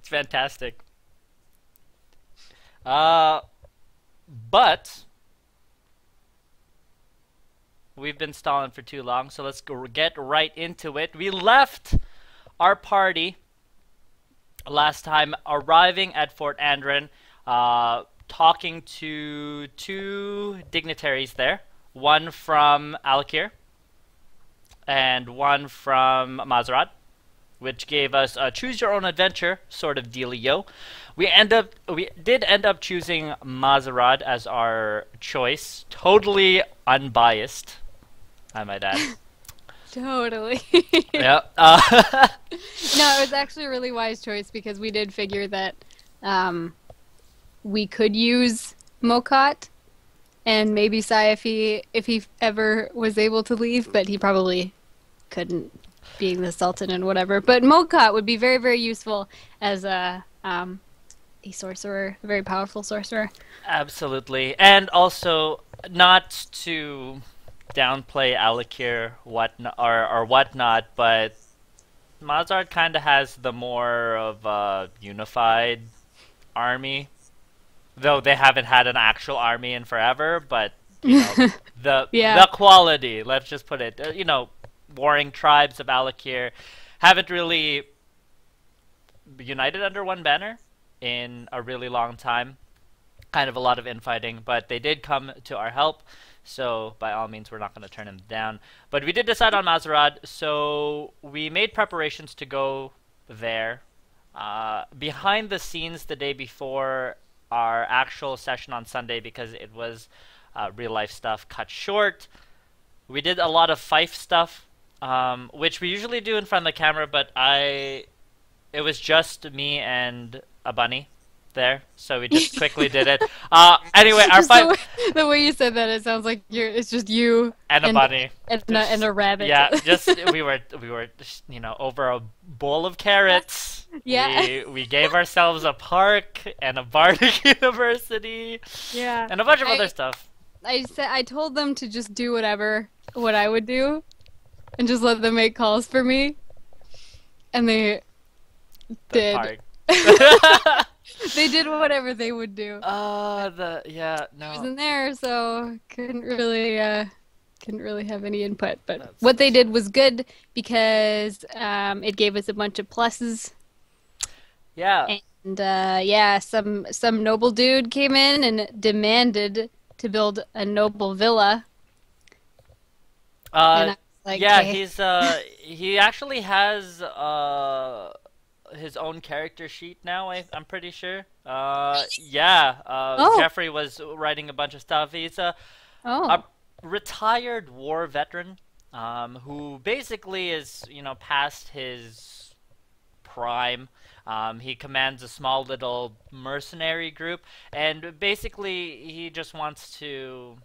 It's fantastic. Uh, but we've been stalling for too long, so let's go get right into it. We left our party last time arriving at Fort Andron, talking to two dignitaries there, one from Alakir and one from Mazrad, which gave us a choose your own adventure sort of dealio. We did end up choosing Mazrad as our choice, totally unbiased, I might add. Totally. Yeah. No, it was actually a really wise choice because we did figure that we could use Mokat and maybe Sai if he ever was able to leave, but he probably couldn't, being the Sultan and whatever. But Mokat would be very, very useful as a sorcerer, a very powerful sorcerer. Absolutely. And also, not to downplay Alakir or whatnot, but Mazard kind of has the more of a unified army, though they haven't had an actual army in forever. But you know, Yeah. the quality. Let's just put it. Warring tribes of Alakir haven't really united under one banner in a really long time. Kind of a lot of infighting, but they did come to our help. So by all means, we're not going to turn him down. But we did decide on Mazarad, so we made preparations to go there. Behind the scenes the day before our actual session on Sunday, because it was real life stuff cut short, we did a lot of Fife stuff, which we usually do in front of the camera, but it was just me and a bunny there, so we just quickly did it. Anyway, our Just the way you said that, it sounds like it's just you and a bunny and a rabbit. Yeah, just we were over a bowl of carrots. Yeah. We gave ourselves a park and a bardic university. Yeah. And a bunch of other stuff. I told them to just do what I would do, and just let them make calls for me, and they did. Park. They did whatever they would do. No. I wasn't there, so couldn't really have any input. But what they did was good because it gave us a bunch of pluses. Yeah. And yeah, some noble dude came in and demanded to build a noble villa. And I was like, yeah, "Okay." he actually has his own character sheet now, I'm pretty sure. Yeah, Oh. Jeffrey was writing a bunch of stuff. He's a Oh. retired war veteran, who basically is, past his prime. He commands a small little mercenary group, and basically he just wants to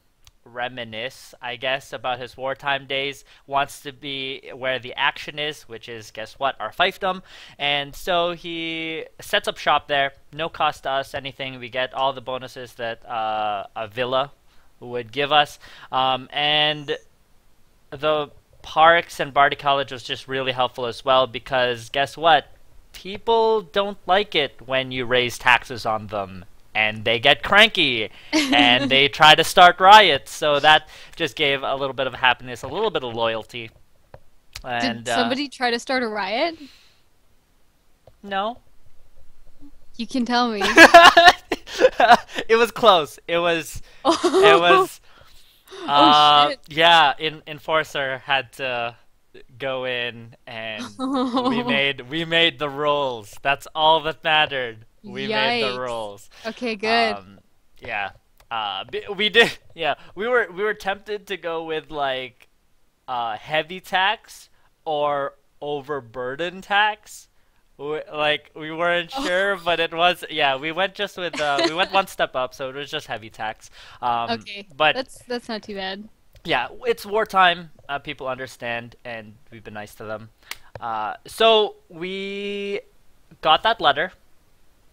reminisce, I guess, about his wartime days, wants to be where the action is, which is, guess what, our fiefdom. And so he sets up shop there, no cost to us, anything. We get all the bonuses that a villa would give us. And the parks and Bardic College was just really helpful as well, because guess what? People don't like it when you raise taxes on them, and they get cranky and they try to start riots. So that just gave a little bit of happiness, a little bit of loyalty. And Did somebody try to start a riot? no. You can tell me. It was close. It was Oh, shit. yeah, Enforcer had to go in, and we made the rules. That's all that mattered. We made the Yikes. rules. Okay, good. Yeah. We did. Yeah, we were tempted to go with like heavy tax or overburden tax. We weren't sure, but it was, yeah. We went just with we went one step up, so it was just heavy tax. Okay, But that's not too bad. yeah, it's wartime. People understand, and we've been nice to them. So we got that letter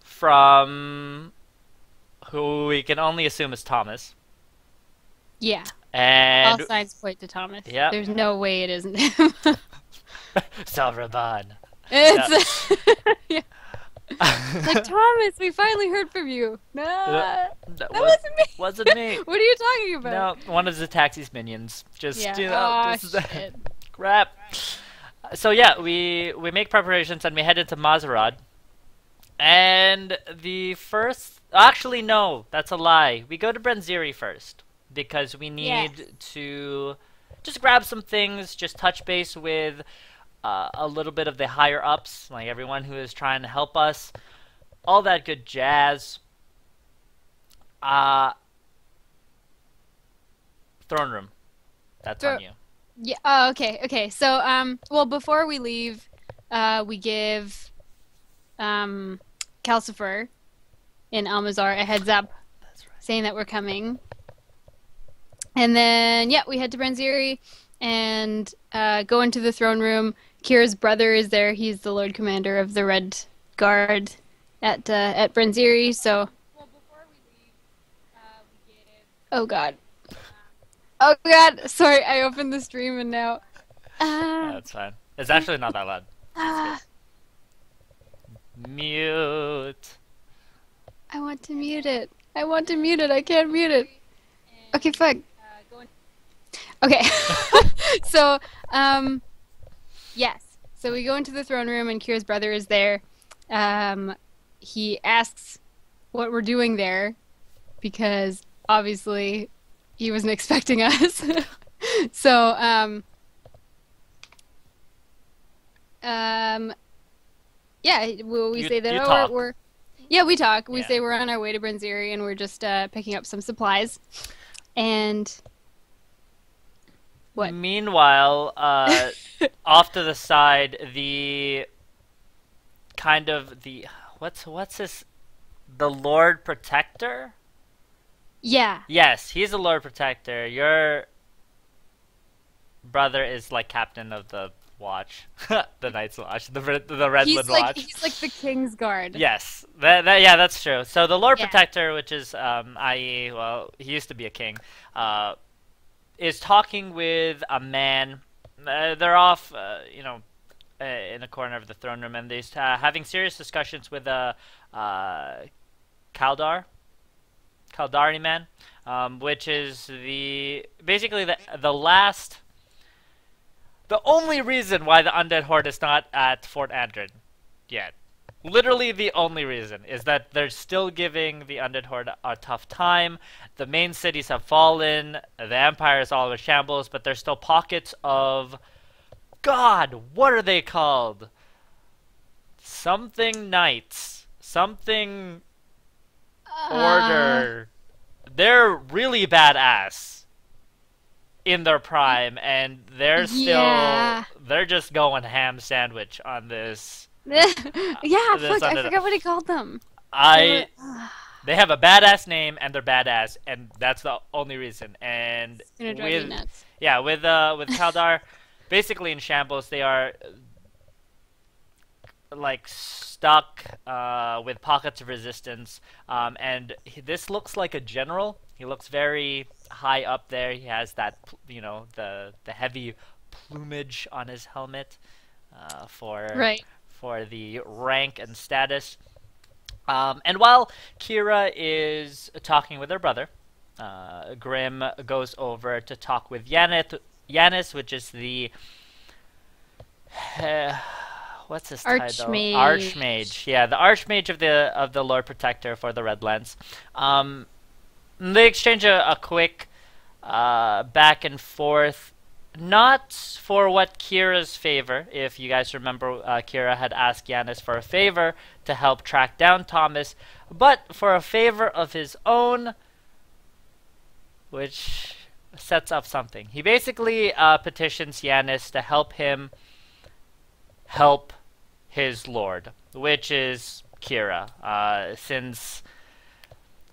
from who we can only assume is Thomas. Yeah, And all signs point to Thomas. yeah, There's no way it isn't him. Salraban. It's yeah. Like, Thomas, we finally heard from you. Nah, that That wasn't me. wasn't me. What are you talking about? No, one of the taxi's minions. Just Yeah. Oh, just shit. crap. So yeah, we make preparations and we head into Mazarad. And the first, actually no, that's a lie. We go to Brenziri first because we Yes. need to just grab some things, just touch base with a little bit of the higher ups, like everyone who is trying to help us, all that good jazz. Uh, Throne room. That's So, on you. yeah. Oh, okay. Okay. So, well, before we leave, we give Calcifer in Almazar a heads up, That's right. saying that we're coming. And then, yeah, we head to Brenziri and go into the throne room. Kira's brother is there. He's the Lord Commander of the Red Guard at Brenziri. So, well, before we leave, we give. Oh God. Oh God. Sorry, I opened the stream and now. Ah. That's fine. It's actually not that loud. Ah. Mute. I want to mute it. I want to mute it. I can't mute it. Okay, fuck. Okay. So, yes. So we go into the throne room and Kira's brother is there. He asks what we're doing there because obviously he wasn't expecting us. So, yeah, we say that You oh, talk. yeah, we talk. We Yeah. say we're on our way to Brenziri and we're just picking up some supplies. And what? Meanwhile, off to the side, the kind of the what's this? The Lord Protector? Yeah. Yes, he's the Lord Protector. Your brother is like captain of the watch, the Night's Watch, the Redwood Watch. He's like the King's Guard. Yes, yeah, that's true. So the Lord Yeah. Protector, which is i.e., well, he used to be a king, is talking with a man. They're off, in a corner of the throne room, and they're having serious discussions with a Kaldar, Kaldari man, which is basically the only reason why the Undead Horde is not at Fort Andrin yet. Literally the only reason is that they're still giving the Undead Horde a tough time. The main cities have fallen, the Empire is all in shambles, but there's still pockets of... God, what are they called? Something Knights. Something Order. They're really badass in their prime, and they're Yeah. they're just going ham sandwich on this. Yeah, This fuck, I under- forgot what he called them. They have a badass name and they're badass, and that's the only reason. And It's gonna drive me nuts. with Kaldar, basically in shambles, they are like stuck with pockets of resistance. And this looks like a general. He looks very high up there. He has that, the heavy plumage on his helmet Right. for the rank and status. And while Kira is talking with her brother, Grim goes over to talk with Yanis, which is the what's his title? Archmage. Archmage. Yeah, the Archmage of the Lord Protector for the Redlands. They exchange a quick back and forth. Not for what Kira's favor. If you guys remember, Kira had asked Yanis for a favor to help track down Thomas, but for a favor of his own, which sets up something. He basically petitions Yanis to help him help his lord, which is Kira. Since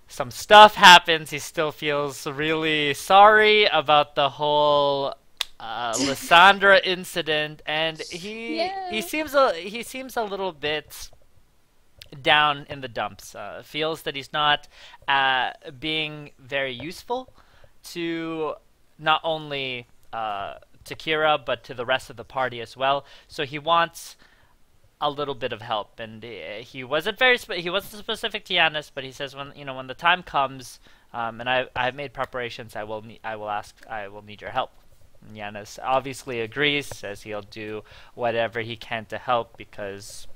some stuff happens, he still feels really sorry about the whole Lysandra incident, and he seems a little bit down in the dumps. Feels that he's not being very useful to not only to Kira but to the rest of the party as well. So he wants a little bit of help, and he wasn't very he wasn't specific to Yanis, but he says when when the time comes, and I've made preparations, I will need your help. And Yanis obviously agrees, says he'll do whatever he can to help because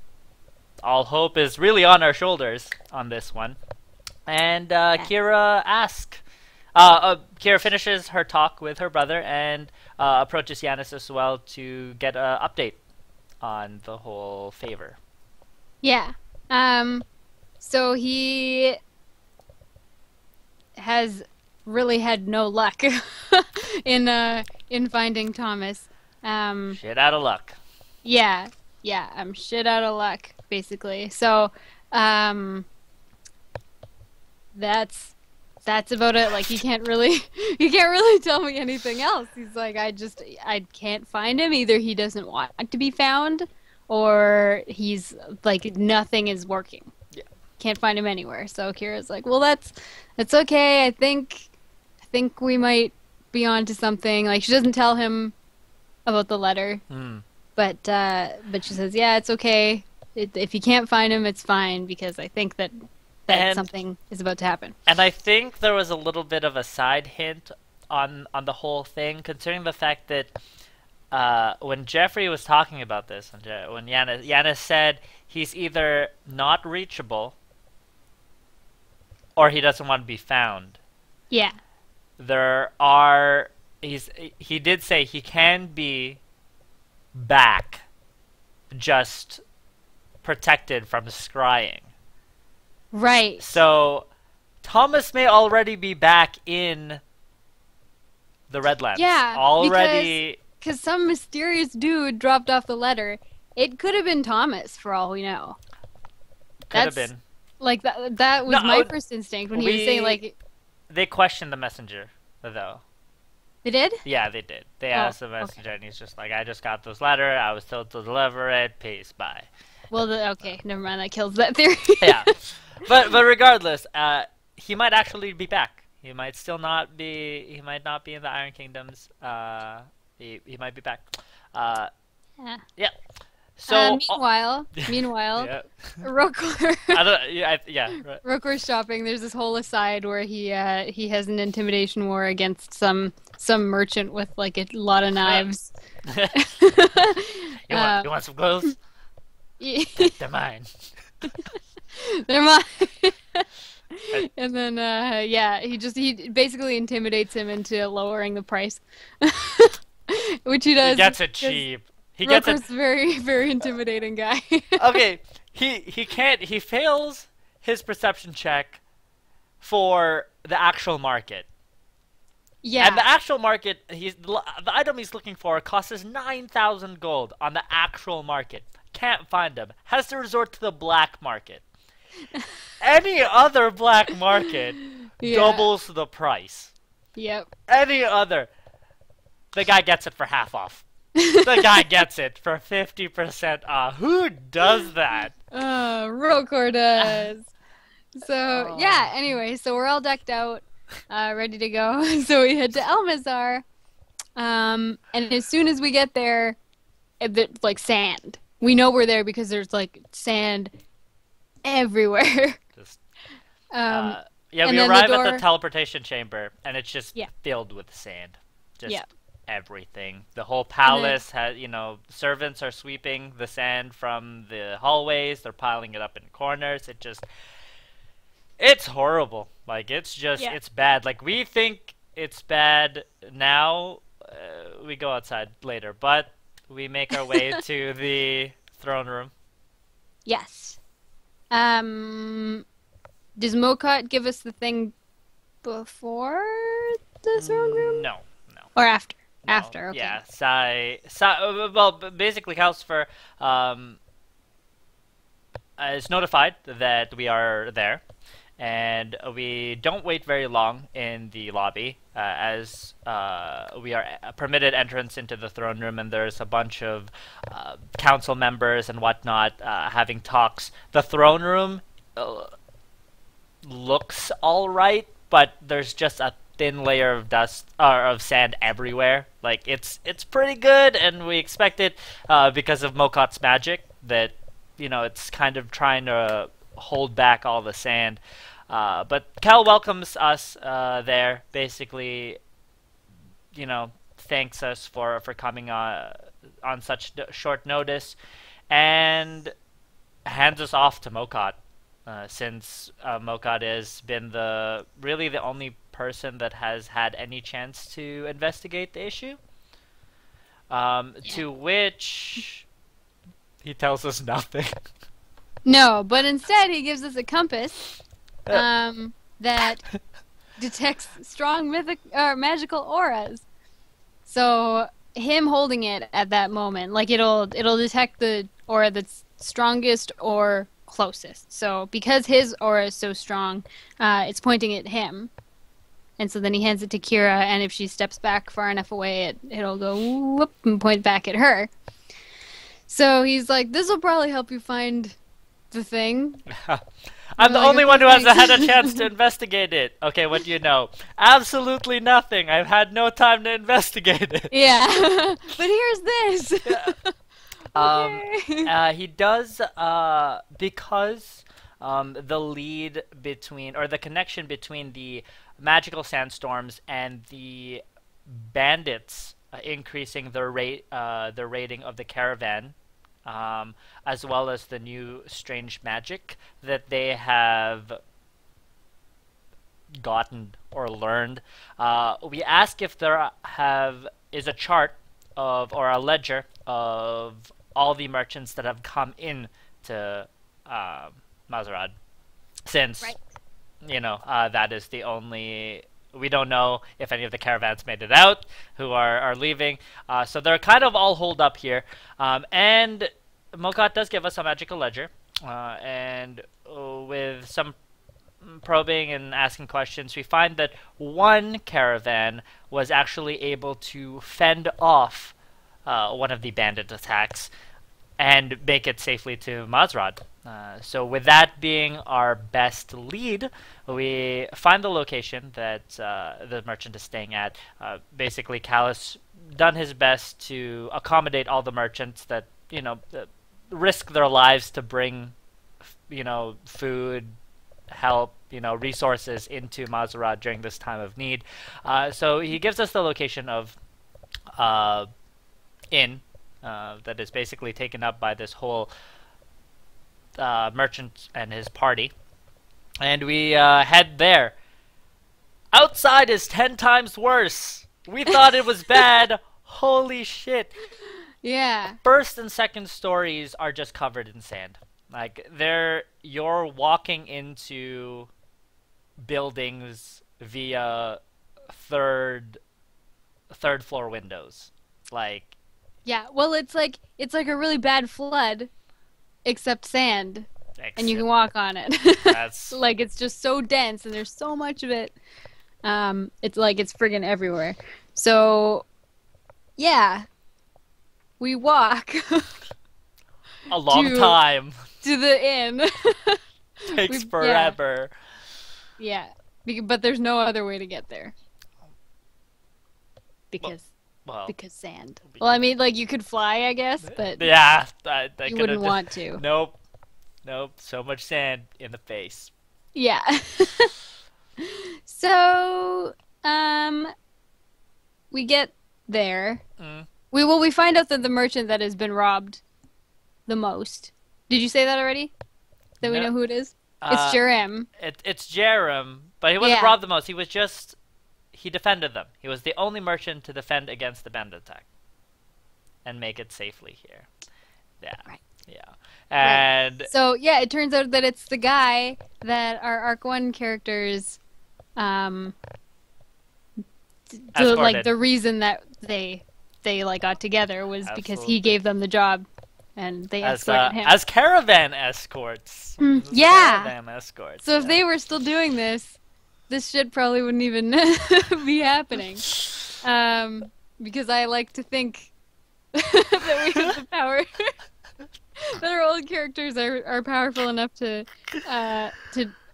all hope is really on our shoulders on this one. And Kira finishes her talk with her brother and approaches Yanis as well to get an update on the whole favor. Yeah. So he has really had no luck in finding Thomas. Shit out of luck. Yeah. Yeah, I'm shit out of luck, basically. So, that's about it. Like he can't really tell me anything else. He's like, I can't find him. Either he doesn't want to be found, or he's like nothing is working. Yeah. Can't find him anywhere. So Kira's like, well, that's okay. I think we might be onto something. Like she doesn't tell him about the letter, but she says, yeah, it's okay. If you can't find him, it's fine because I think that something is about to happen. And I think there was a little bit of a side hint on the whole thing, considering the fact that when Jeffrey was talking about this, when Yanis said he's either not reachable or he doesn't want to be found. Yeah. He did say he can be back, just protected from scrying. Right. So Thomas may already be back in the Redlands. Yeah. Already. Because some mysterious dude dropped off the letter. It could have been Thomas, for all we know. Could have been. Like, that was my first instinct when he was saying, like... They questioned the messenger, though. They did? Yeah, they did. They asked the messenger, and he's just like, I just got this letter. I was told to deliver it. Peace. Bye. Well, okay. Never mind. That kills that theory. Yeah. But regardless, he might actually be back. He might still not be. He might not be in the Iron Kingdoms. He might be back. Yeah. So meanwhile, yeah. Rokor. Right. Rokor's shopping. There's this whole aside where he has an intimidation war against some merchant with like a lot of knives. You want some clothes? Yeah. They're mine. They're mine. And then he basically intimidates him into lowering the price, which he does. He gets it cheap. Roker's very, very intimidating guy. Okay, he fails his perception check for the actual market. Yeah. And the actual market, the item he's looking for costs 9,000 gold on the actual market. Can't find him. Has to resort to the black market. Any other black market doubles the price. Yep. Any other, the guy gets it for half off. The guy gets it for 50% off. Who does that? Rokor does. So, yeah, anyway, so we're all decked out, ready to go. So we head to Elmazar. And as soon as we get there, like sand. We know we're there because there's like sand everywhere. We arrive at the teleportation chamber, and it's just filled with sand. Just everything. The whole palace has, servants are sweeping the sand from the hallways. They're piling it up in corners. It's horrible. Like, it's just, it's bad. Like, we think it's bad now. We go outside later, but we make our way to the throne room. Yes. Does Mokot give us the thing before the throne room? No. Or after? No. After, okay. Yeah, basically Calcifer is notified that we are there, and we don't wait very long in the lobby, as we are permitted entrance into the throne room, and there's a bunch of council members and whatnot having talks. The throne room looks alright, but there's just a thin layer of dust or of sand everywhere. Like, it's pretty good, and we expect it because of Mokot's magic that it's kind of trying to hold back all the sand. But Kel welcomes us there, basically, thanks us for coming on such short notice, and hands us off to Mokot, since Mokot has been really the only person that has had any chance to investigate the issue. To which he tells us nothing. No, but instead he gives us a compass that detects strong magical auras. So him holding it at that moment, like it'll detect the aura that's strongest or closest. So because his aura is so strong, it's pointing at him. And so then he hands it to Kira, and if she steps back far enough away, it'll go whoop and point back at her. So he's like, "This will probably help you find the thing." I'm the only one who has had a chance to investigate it. Okay, what do you know? Absolutely nothing. I've had no time to investigate it. Yeah, but here's this. Okay. He does, because the lead between, or the connection between the magical sandstorms and the bandits increasing their rating of the caravan, as well as the new strange magic that they have gotten or learned. We ask if there is a chart or a ledger of all the merchants that have come in to Mazarad, since Right. that is the only. We don't know if any of the caravans made it out, who are leaving. So they're kind of all holed up here. And Mokot does give us a magical ledger. And with some probing and asking questions, we find that one caravan was actually able to fend off one of the bandit attacks and make it safely to Mazrad. So with that being our best lead, we find the location that the merchant is staying at. Basically, Callus done his best to accommodate all the merchants that risk their lives to bring food, help, resources into Mazrad during this time of need. So he gives us the location of inn that is basically taken up by this whole merchant and his party, and we head there. Outside is 10 times worse. We thought it was bad. Holy shit. Yeah. First and second stories are just covered in sand. Like, you're walking into buildings via third floor windows. Like, Yeah. Well, it's like a really bad flood, except sand, and you can walk on it. That's like, it's just so dense, and there's so much of it. It's like it's friggin' everywhere. So, yeah, we walk a long time. to the inn. Takes forever. Yeah, but there's no other way to get there. Because sand. Well, I mean, like, you could fly, I guess, but yeah, you wouldn't want to. Nope. So much sand in the face. Yeah. So, we get there. We find out that the merchant that has been robbed the most. Did you say that already? That we know who it is? It's Jerem. It's Jerem, but he wasn't robbed the most. He defended them. He was the only merchant to defend against the bandit attack and make it safely here. Yeah. Right. Yeah. And right. So, yeah, it turns out that it's the guy that our Arc 1 characters like, the reason that they got together was because he gave them the job and they escorted him. As caravan escorts. Yeah. Caravan escorts. So if they were still doing this shit probably wouldn't even be happening. Because I like to think that we have the power. That our old characters are powerful enough to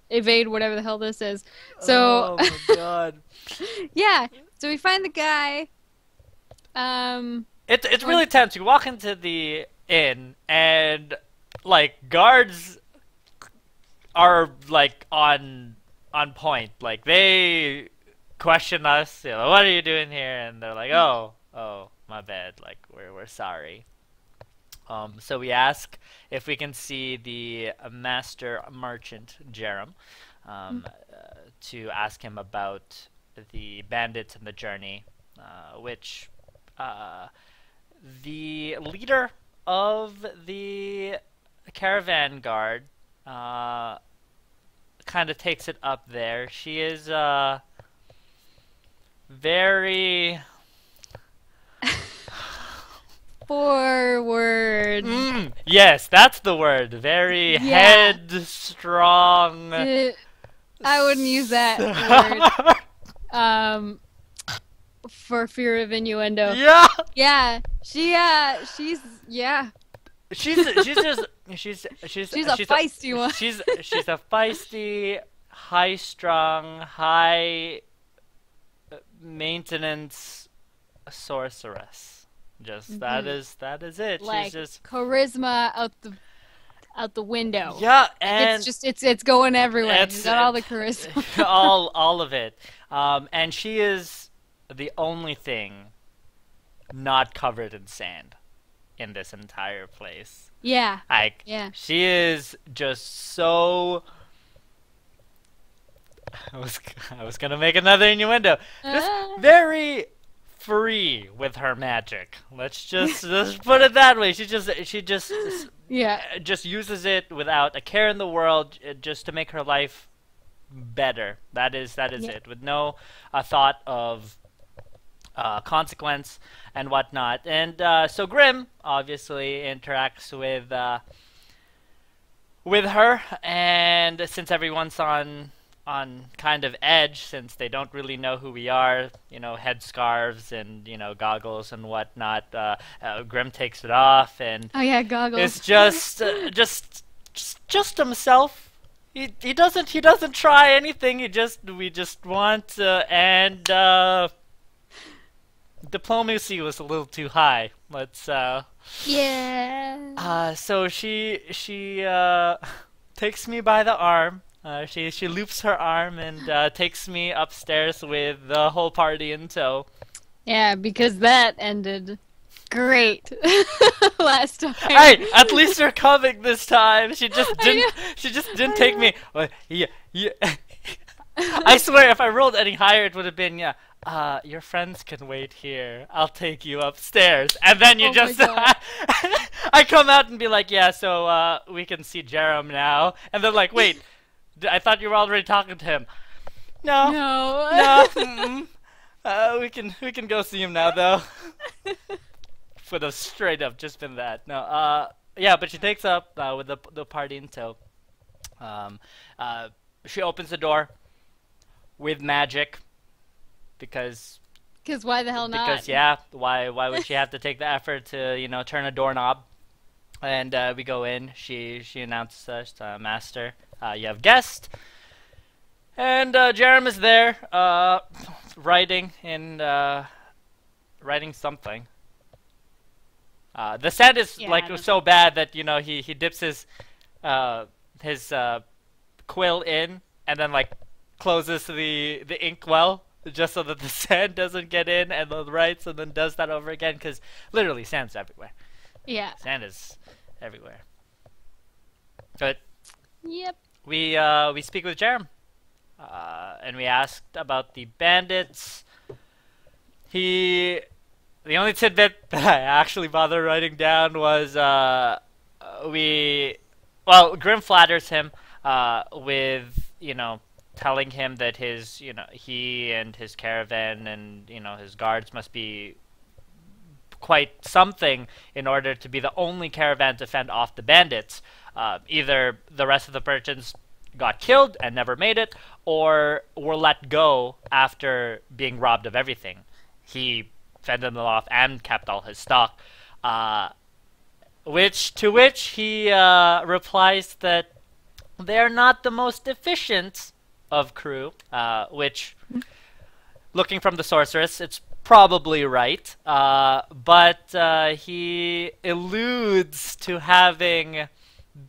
evade whatever the hell this is. So, oh my god. Yeah. So we find the guy. It's really tense. You walk into the inn and like guards are like on point. Like they question us, what are you doing here? And they're like, oh, my bad. Like we're sorry. So we ask if we can see the master merchant Jerem, to ask him about the bandits and the journey, which the leader of the caravan guard kind of takes it up there. She is very Forward. Yes, that's the word. Very headstrong. I wouldn't use that word. For fear of innuendo. Yeah. Yeah. She's She's a feisty one. She's a feisty, high-strung, high maintenance sorceress. Just that is it. Like She's just charisma out the window. Yeah, and it's going everywhere. She's got all the charisma. charisma. all of it. And she is the only thing not covered in sand in this entire place. Yeah. Like, she is just so. I was gonna make another innuendo. Just very free with her magic. Let's just put it that way. She just just uses it without a care in the world, just to make her life better. That is it, with no thought of consequence and whatnot. And so Grim obviously interacts with her, and since everyone's on kind of edge, since they don't really know who we are, headscarves and goggles and whatnot, Grim takes it off, and goggles. it's just himself. He doesn't try anything. We just want and diplomacy was a little too high. Let's so she takes me by the arm. She loops her arm and takes me upstairs with the whole party in tow. Yeah, because that ended great last time. Hey, at least you're coming this time. She just didn't. She just didn't take me. Well, yeah. I swear, if I rolled any higher, it would have been your friends can wait here. I'll take you upstairs, and then you just. I come out and be like, yeah, so we can see Jerem now, and they're like, wait. I thought you were already talking to him. No. We can go see him now, though. Would have straight up just been that. No. Yeah, but she takes up with the party in tow. She opens the door with magic because. Because why the hell not? Because why would she have to take the effort to turn a doorknob? And we go in. She announces us, Master. You have guest, and Jerem is there, writing something. The sand is so bad that he dips his quill in and then closes the ink well just so that the sand doesn't get in, and then writes and then does that over again, because literally sand's everywhere. Yeah. Sand is everywhere. But. Yep. We speak with Jerem, and we asked about the bandits. The only tidbit that I actually bothered writing down was Grim flatters him with telling him that he and his caravan and his guards must be quite something in order to be the only caravan to fend off the bandits. Either the rest of the merchants got killed and never made it, or were let go after being robbed of everything. He fended them off and kept all his stock. To which he replies that they're not the most efficient of crew, which, looking from the sorceress, it's probably right. But he alludes to having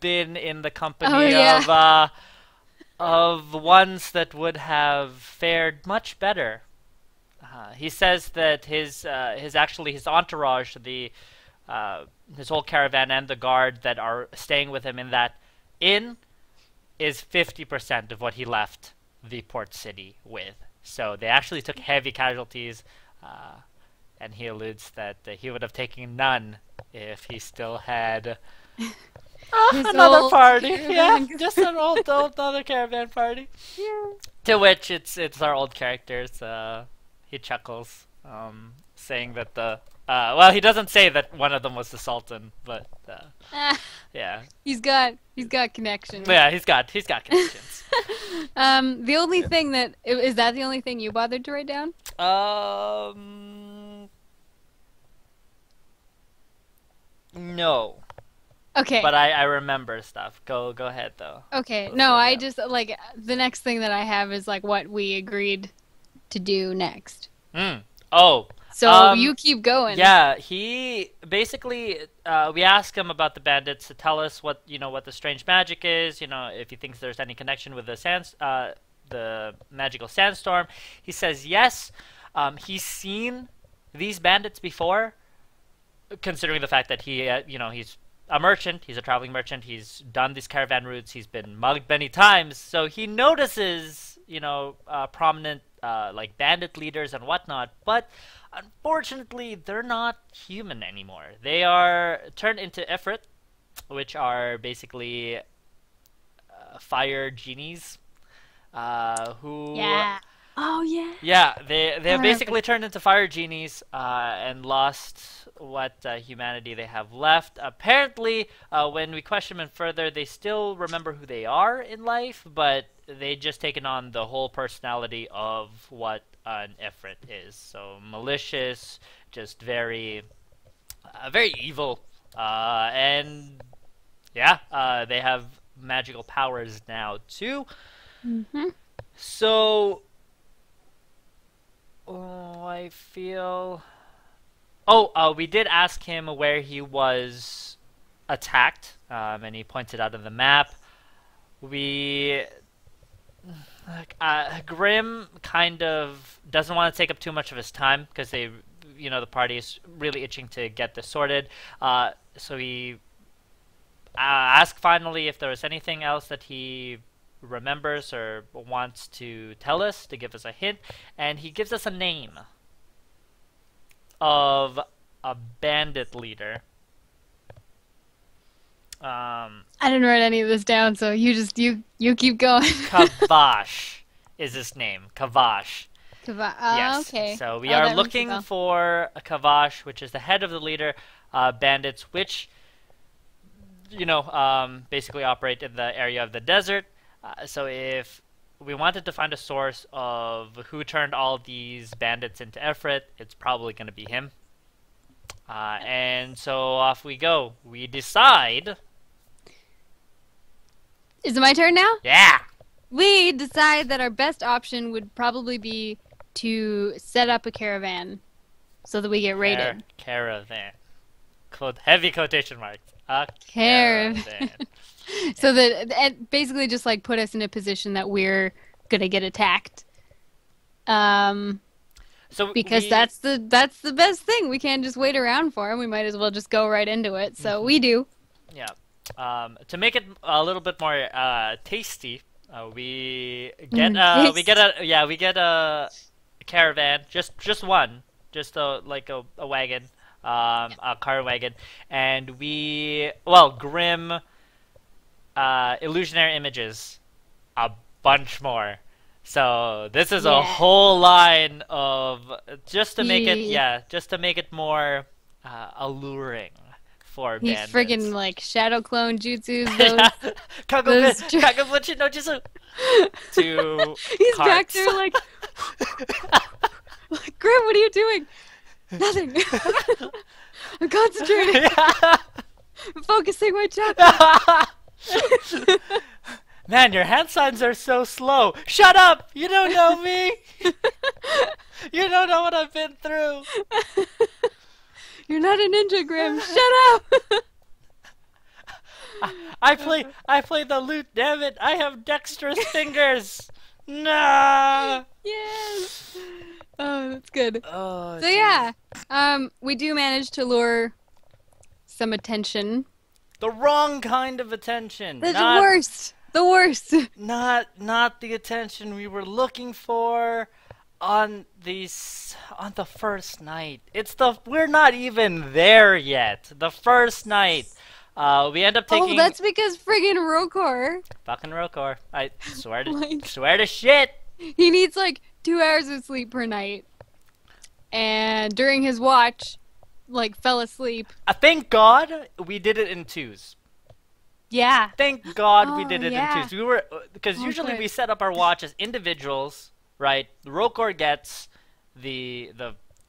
been in the Oh company yeah. of ones that would have fared much better. He says that his entourage, the his whole caravan and the guard that are staying with him in that inn is 50% of what he left the port city with. So they actually took heavy casualties, and he alludes that he would have taken none if he still had His another old party. Yeah, caravan. just an old another caravan party. Yeah. To which it's our old characters. He chuckles, saying that well, he doesn't say that one of them was the Sultan, but Ah, yeah, he's got connections. yeah, he's got connections. The only thing that is that the only thing you bothered to write down? No, Okay. but I remember stuff. Go ahead though. Okay. Go No, slow I down. just like the next thing that I have is like what we agreed to do next. Mm. Oh, So you keep going. yeah, he basically we ask him about the bandits to tell us what the strange magic is, if he thinks there's any connection with the magical sandstorm. He says yes. He's seen these bandits before, considering the fact that he's a merchant, he's a traveling merchant, he's done these caravan routes, he's been mugged many times, so he notices, prominent like bandit leaders and whatnot, but unfortunately they're not human anymore. They are turned into Ifrit, which are basically fire genies, who Yeah. Oh yeah. yeah, they I have remember. basically turned into fire genies and lost what humanity they have left. Apparently, when we question them further, they still remember who they are in life, but they just taken on the whole personality of what an Ifrit is. So malicious, just very evil, and yeah, they have magical powers now too. Mhm. So oh, I feel. Oh, we did ask him where he was attacked, and he pointed out on the map. We. Grim kind of doesn't want to take up too much of his time because the party is really itching to get this sorted. So he asked finally if there was anything else that he remembers or wants to tell us to give us a hint, and he gives us a name of a bandit leader. I didn't write any of this down, so you keep going. Kavash is his name. Kavash. Yes. Okay. So we Oh, are that rings a looking bell. for a Kavash, which is the head of the leader bandits, which basically operate in the area of the desert. So if we wanted to find a source of who turned all these bandits into Efrit, it's probably going to be him. And so off we go. We decide. Is it my turn now? Yeah. We decide that our best option would probably be to set up a caravan so that we get raided. Caravan. Heavy quotation marks. A Caravan. caravan. So that and basically just like put us in a position that we're gonna get attacked. So Because that's the best thing. We can't just wait around for him. We might as well just go right into it. So we do. yeah. To make it a little bit more tasty, we get we get a caravan, just one, just like a wagon, a car wagon, and Grim illusionary images, a bunch more. So this is a Yeah. whole line of just to make Yeah. it more alluring for He's bandits. friggin' like shadow clone jutsus. Yeah. Those Kagabuchi no Jisu. To He's back carts. there like, Grim, what are you doing? Nothing. I'm concentrating. Yeah. I'm focusing my chakra. Man, your hand signs are so slow. Shut up! You don't know me. You don't know what I've been through. You're not a ninja, Grim. Shut up. I play the lute, damn it! I have dexterous fingers! Nah! Yes. Oh, that's good. Oh, So jeez. yeah, we do manage to lure some attention. The wrong kind of attention. The worst. The worst. Not the attention we were looking for on on the first night. We're not even there yet. The first night. We end up Oh, taking that's because friggin' Rokor, fucking Rokor. I swear to like, swear to shit. he needs like 2 hours of sleep per night. And during his watch, like, fell asleep. Thank God we did it in twos. Yeah. Thank God we Oh, did it yeah. in twos. We were because Oh, usually good. we set up our watch as individuals, right? Rokor gets the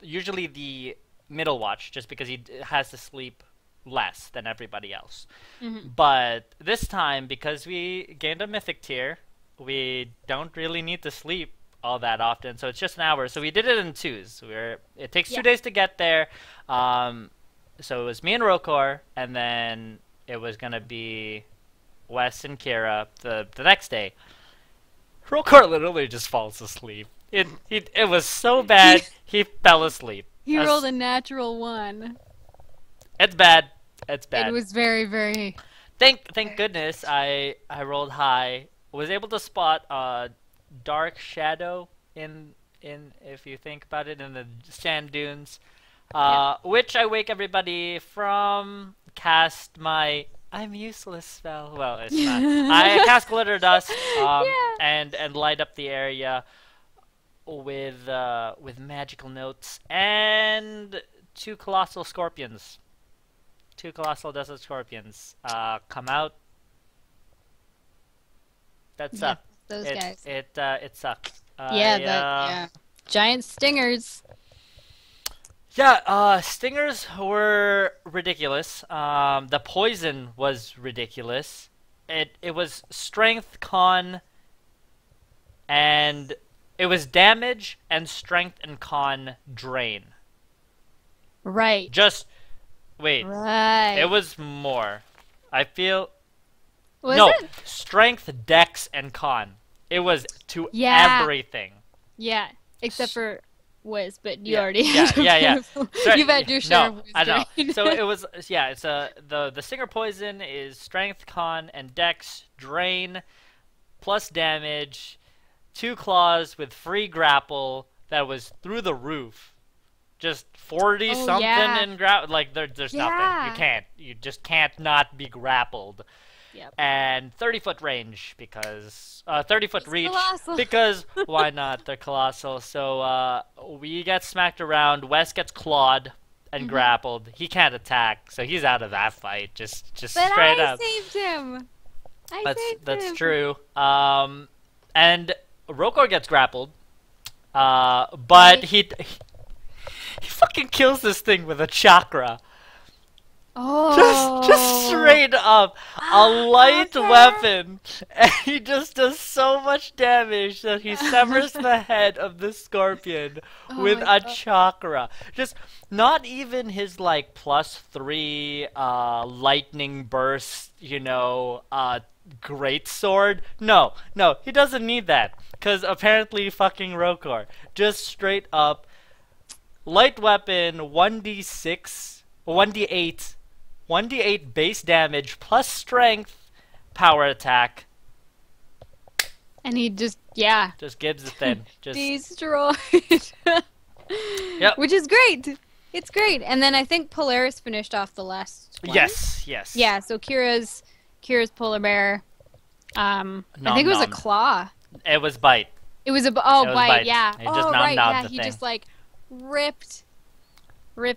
usually the middle watch just because has to sleep less than everybody else. Mhm. But this time, because we gained a mythic tier, we don't really need to sleep all that often, so it's just an hour. So we did it in twos. It takes Yeah. 2 days to get there. So it was me and Rokor, and then it was gonna be Wes and Kira the next day. Rokor literally just falls asleep. It was so bad he fell asleep. He That's- rolled a natural 1. It's bad. It's bad. It was very, very. Thank goodness I rolled high. Was able to spot a dark shadow in if you think about it in the sand dunes, which I wake everybody from. Cast my I'm useless spell. Well, it's not. I cast glitter dust Yeah. and light up the area with magical notes and 2 colossal scorpions. 2 colossal desert scorpions come out. That Yeah, sucked. those guys. It sucked. Yeah. Giant stingers. Yeah, stingers were ridiculous. The poison was ridiculous. It was strength, con, and it was damage and strength and con drain. Right. Just wait. Right. It was more. I feel Was no it? strength, dex, and con. It was to Yeah. everything. Yeah. Except for Wiz, but you Yeah, already yeah, had a yeah, yeah. beautiful- Sorry, You've had your share of no, Wiz I know. drain. So it was it's the stinger poison is strength, con, and dex drain, plus damage, 2 claws with free grapple that was through the roof. Just 40 Oh, something yeah. in grapple. Like there's nothing. You just can't not be grappled. Yep. And 30-foot range because 30-foot It's reach colossal. because why not? They're colossal. So we get smacked around. Wes gets clawed and Mm-hmm. grappled. He can't attack, so he's out of that fight. Just But straight I up. saved him. That's him. true. And Rokor gets grappled. But Right. he fucking kills this thing with a chakra. Oh. Just straight up a light Okay. weapon, and he just does so much damage that he severs the head of the scorpion Oh with my a God. chakra. Just not even his like +3 lightning burst, great sword. No, he doesn't need that because apparently fucking Rokor just straight up light weapon 1d6, 1d8. 1d8 base damage plus strength, power attack. And he just, Just gives it then. Just destroyed. Yep. Which is great. It's great. And then I think Polaris finished off the last one. yes. Yeah, so Kira's polar bear. I Nom think it was a nom. claw. It was bite. It was a It was bite, bite. yeah. He just Oh right, nom-nommed yeah. the He thing. just like ripped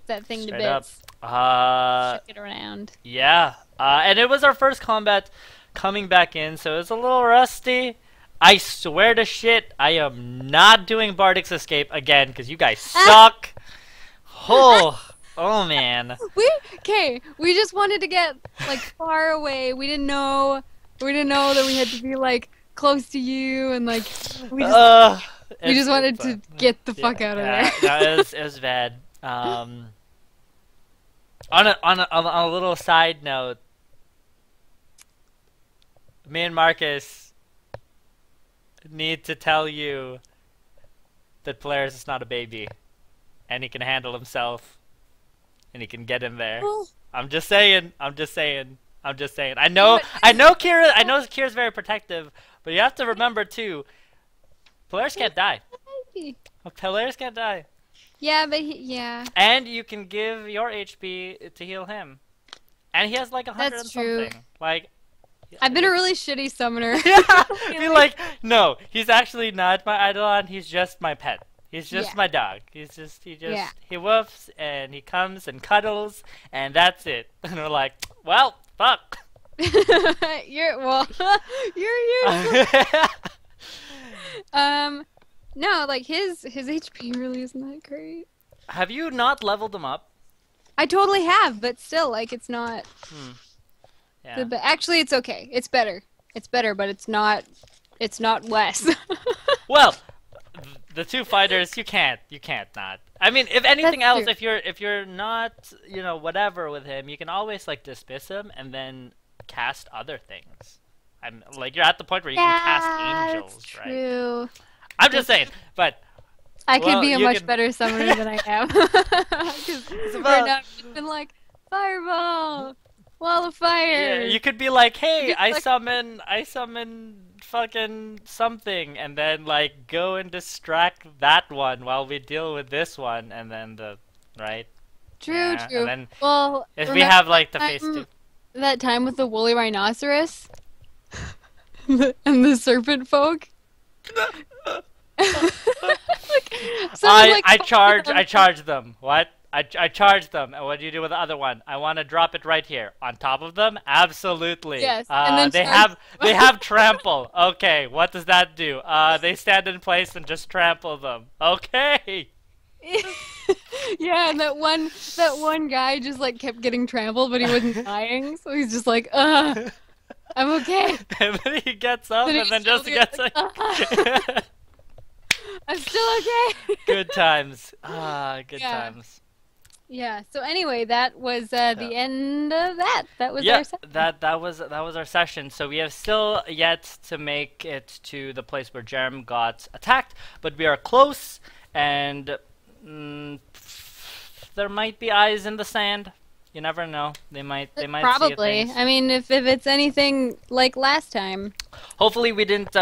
that thing Straight to up. bits. Uh, Shook it around. yeah. And it was our first combat coming back in, so it's a little rusty. I swear to shit, I am not doing Bardic's Escape again because you guys suck. Oh man. We just wanted to get like far away. We didn't know that we had to be like close to you and like we just wanted to get the fuck out of there. No, it was bad. On a little side note, me and Marcus need to tell you that Polaris is not a baby, and he can handle himself, and he can get in there. Oh. I'm just saying. I'm just saying. I'm just saying. I But know Kira. I know Kira's very protective, but you have to remember too. Polaris can't die. Polaris can't die. Yeah, but yeah. And you can give your HP to heal him, and he has like 100 That's and true. something. Like, I've been a really shitty summoner. yeah, be like, no, he's actually not my Eidolon. He's just my pet. He's just Yeah. my dog. He Yeah. he woofs and he comes and cuddles and that's it. And we're like, well, fuck. You're you. No, like his HP really isn't that great. Have you not leveled him up? I totally have, but still, like it's not. Yeah. But actually, it's okay. It's better. It's better, but it's not. It's not less. Well, the two fighters, you can't not. I mean, if anything That's else, true. if you're not, whatever with him, you can always like dismiss him and then cast other things. I'm like you're at the point where you can cast angels, that's right? true. I'm just saying, but I could well, be a you much can- better summoner than I am. Because right now I've been like fireball, wall of fire. yeah, you could be like, hey, You could, I like- summon fucking something, and then like go and distract that one while we deal with this one, and then right. True, Yeah, true. and then Well, if we remember have like the that phase time- two. that time with the woolly rhinoceros and the serpent folk. I charge them. What? I charge them. And what do you do with the other one? I want to drop it right here on top of them. Absolutely. Yes, and then they charge- have trample. Okay, what does that do? They stand in place and just trample them. Okay. Yeah, and that one guy just like kept getting trampled, but he wasn't dying, so he's just like, I'm okay. And then he gets up Then and he then just still gets gets like. I'm still okay. Good times. Good Yeah. times. Yeah. So anyway, that was the end of that. That was Yeah, our session. that was our session. So we have still yet to make it to the place where Jerem got attacked, but we are close, and there might be eyes in the sand. You never know. They might Probably. see things. I mean, if it's anything like last time. Hopefully we didn't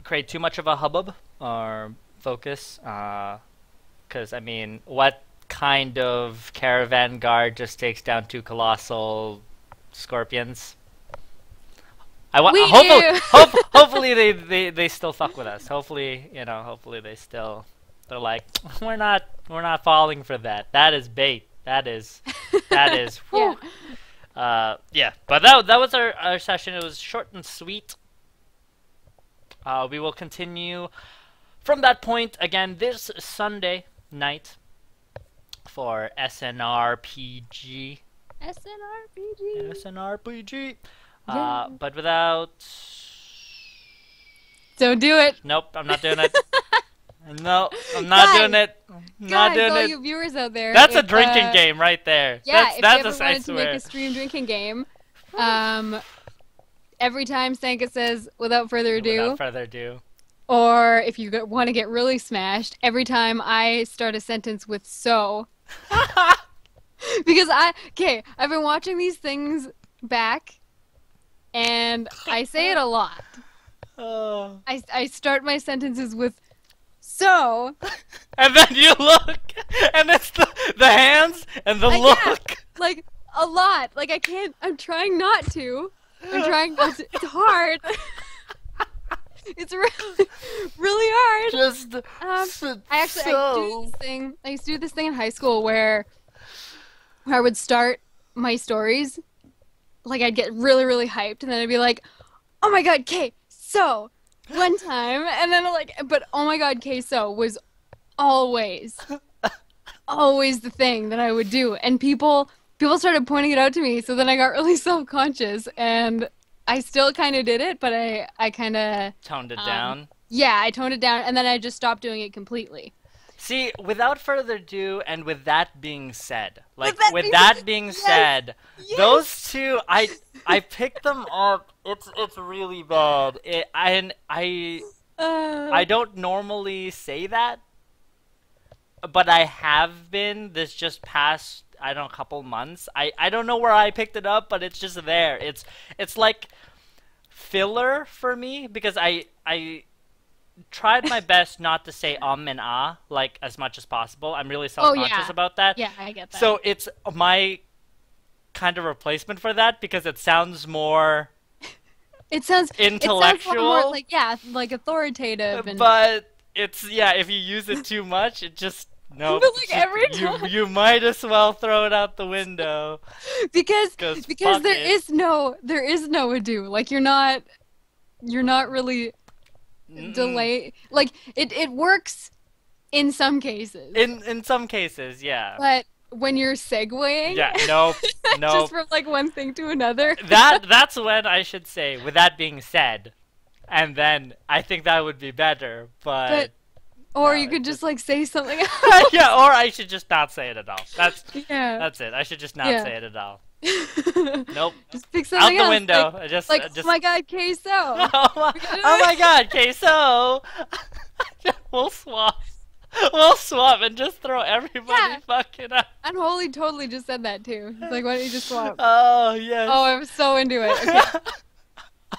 create too much of a hubbub or focus, because I mean, what kind of caravan guard just takes down two colossal scorpions? We Hopefully, do. hopefully they still fuck with us. Hopefully, hopefully they're like, we're not falling for that. That is bait. That is whew. Yeah. But that was our session. It was short and sweet. We will continue from that point again this Sunday night for SNRPG. SNRPG. SNRPG. Yeah. But without. Don't do it. Nope, I'm not doing it. No, I'm not doing it. Not Guys, doing all it. you viewers out there. That's a if, drinking game right there. Yeah, that's if that's you ever I wanted to swear. make a stream drinking game, every time Sanka says "without further ado," Without further ado. or if you want to get really smashed, every time I start a sentence with "so," because I've been watching these things back, and I say it a lot. Oh. I start my sentences with "so." And then you look, and it's the hands and the Yeah, look. like a lot. Like I can't. I'm trying not to. I'm trying not to. It's hard. It's really, really hard. Just I used to do this thing in high school where I would start my stories. Like I'd get really, really hyped, and then I'd be like, "Oh my God, K so." One time, and then but oh my God, K so was always the thing that I would do, and people started pointing it out to me, so then I got really self-conscious, and I still kind of did it, but I kind of toned it down. yeah, I toned it down, and then I just stopped doing it completely. See, without further ado, and with that being said, With like that with being that said, being yes, said, yes. those two, I picked them up. It's really bad. I Uh, don't normally say that, but I have been this just past I don't know couple months. I don't know where I picked it up, but it's just there. It's like filler for me because I tried my best not to say and ah like as much as possible. I'm really oh self-conscious yeah, about that. yeah, I get that. So it's my kind of replacement for that because it sounds more It sounds a lot more intellectual, like, yeah, like authoritative and but it's yeah, if you use it too much, it just but nope, like every time you might as well throw it out the window because cuz because fuck it. there is no ado. Like you're not really Mm-mm. delay like it works in some cases. In some cases, yeah. But when you're segueing Yeah, nope. just Nope. from like one thing to another. That's when I should say with that being said, and then I think that would be better, But but or no, you it could just just like say something else. yeah, or I should just not say it at all. Yeah. That's it. I should just not Yeah. say it at all. Nope. Just pick Out something the else. window. I just Like I oh just my god, queso. oh my, We could oh my god, queso. We'll swap. We'll swap and just throw everybody Yeah. fucking out. Unholy totally just said that too. He's like, why don't you just swap? Oh yes. Oh, I'm so into it. Okay.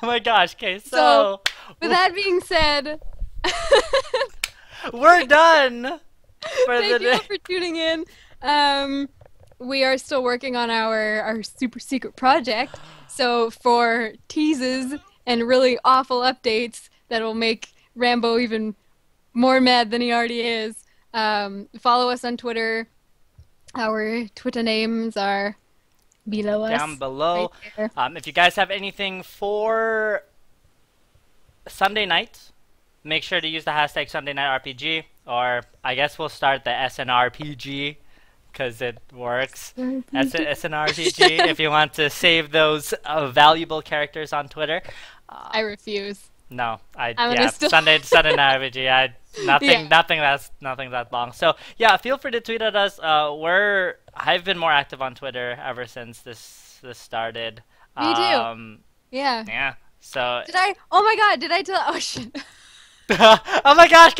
Oh my gosh, So, queso. with that being said, We're done for the thank you day. all for tuning in. Um, we are still working on our super secret project. So for teases and really awful updates that will make Rambo even more mad than he already is, follow us on Twitter. Our Twitter names are below us, Down right below. there. If you guys have anything for Sunday night, make sure to use the hashtag Sunday Night RPG, or I guess we'll start the SNRPG because it works. SNRPG if you want to save those valuable characters on Twitter. I refuse. No, I'm yeah gonna still. Sunday Night RPG. Yeah. Nothing that long. So yeah, feel free to tweet at us. I've been more active on Twitter ever since this started. Me too. Yeah. Yeah. So Did I? Oh my God! Did I tell? Oh shit. oh my gosh,